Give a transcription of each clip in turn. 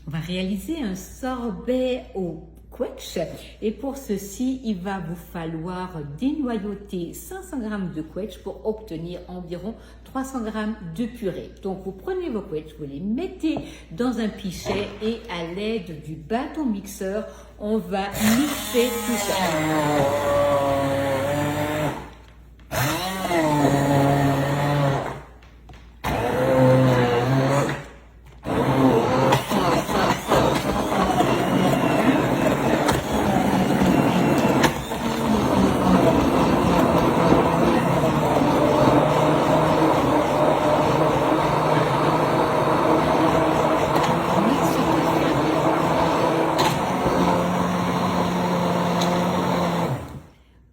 On va réaliser un sorbet au quetch et pour ceci, il va vous falloir dénoyauter 500 g de quetch pour obtenir environ 300 g de purée. Donc vous prenez vos quetch, vous les mettez dans un pichet et à l'aide du bâton mixeur, on va mixer tout ça.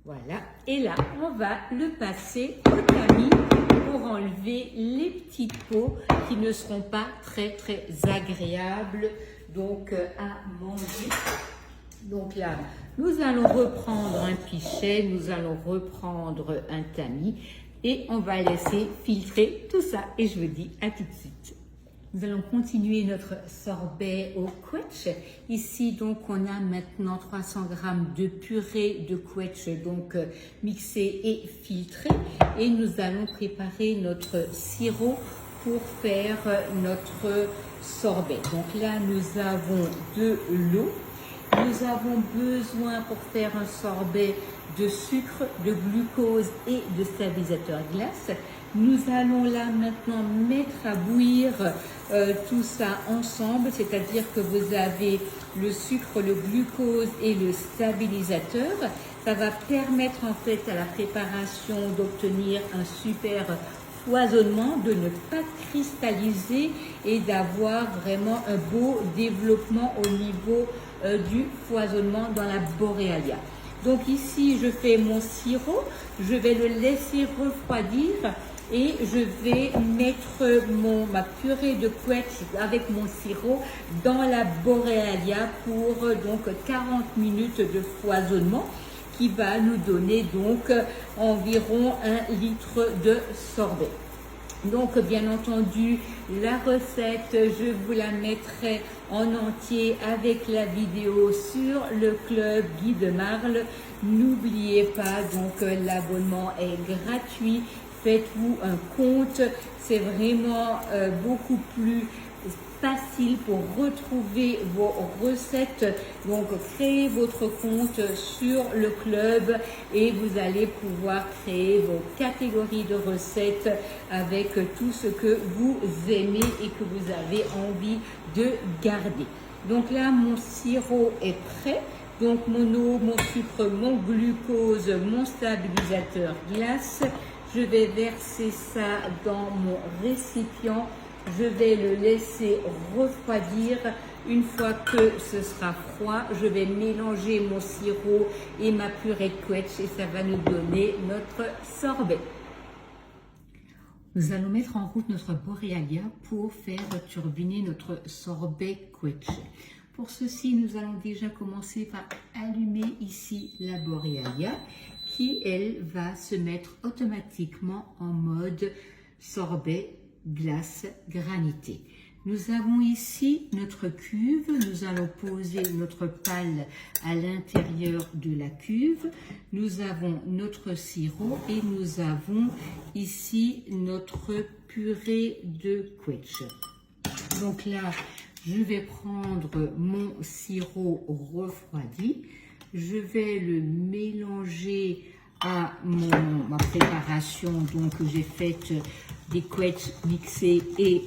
Voilà, et là, on va le passer au tamis pour enlever les petites peaux qui ne seront pas très agréables donc à manger. Donc là, nous allons reprendre un pichet, nous allons reprendre un tamis et on va laisser filtrer tout ça. Et je vous dis à tout de suite. Nous allons continuer notre sorbet au quetch. Ici, donc, on a maintenant 300 g de purée de quetch, donc mixée et filtrée. Et nous allons préparer notre sirop pour faire notre sorbet. Donc là, nous avons de l'eau. Nous avons besoin pour faire un sorbet de sucre, de glucose et de stabilisateur glace. Nous allons là maintenant mettre à bouillir tout ça ensemble, c'est-à-dire que vous avez le sucre, le glucose et le stabilisateur. Ça va permettre en fait à la préparation d'obtenir un super foisonnement, de ne pas cristalliser et d'avoir vraiment un beau développement au niveau du foisonnement dans la Borealia. Donc ici, je fais mon sirop, je vais le laisser refroidir et je vais mettre ma purée de quetch avec mon sirop dans la Borealia pour donc 40 minutes de foisonnement qui va nous donner donc environ 1 litre de sorbet. Donc bien entendu, la recette, je vous la mettrai en entier avec la vidéo sur le club Guy de Marle. N'oubliez pas, donc l'abonnement est gratuit. Faites-vous un compte, c'est vraiment beaucoup plus facile pour retrouver vos recettes. Donc créez votre compte sur le club et vous allez pouvoir créer vos catégories de recettes avec tout ce que vous aimez et que vous avez envie de garder. Donc là, mon sirop est prêt. Donc mon eau, mon sucre, mon glucose, mon stabilisateur glace. Je vais verser ça dans mon récipient. Je vais le laisser refroidir. Une fois que ce sera froid, je vais mélanger mon sirop et ma purée de quetch et ça va nous donner notre sorbet. Nous allons mettre en route notre Borealia pour faire turbiner notre sorbet quetch. Pour ceci, nous allons déjà commencer par allumer ici la Borealia qui, elle, va se mettre automatiquement en mode sorbet glace granité. Nous avons ici notre cuve, nous allons poser notre pale à l'intérieur de la cuve. Nous avons notre sirop et nous avons ici notre purée de quetch. Donc là, je vais prendre mon sirop refroidi. Je vais le mélanger à ma préparation donc que j'ai faite des quetch mixés et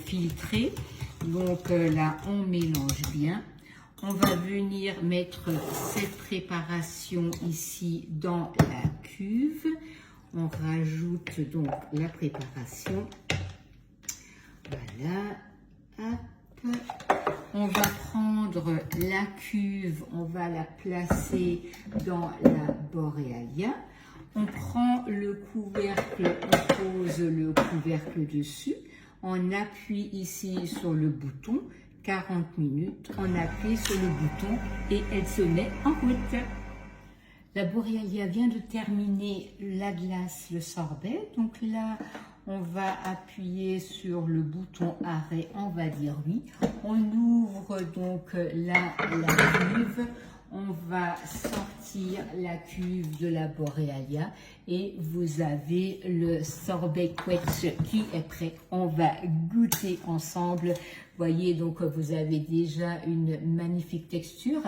filtrés. Donc là, on mélange bien. On va venir mettre cette préparation ici dans la cuve. On rajoute donc la préparation. Voilà. Hop. On va prendre la cuve, on va la placer dans la Borealia. On prend le couvercle, on pose le couvercle dessus. On appuie ici sur le bouton, 40 minutes. On appuie sur le bouton et elle se met en route. La Borealia vient de terminer la glace, le sorbet. Donc là, On va appuyer sur le bouton arrêt, on va dire oui. On ouvre donc la cuve. On va sortir la cuve de la Borealia et vous avez le sorbet quetch qui est prêt. On va goûter ensemble. Voyez, donc vous avez déjà une magnifique texture.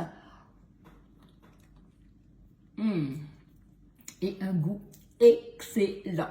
Et un goût excellent.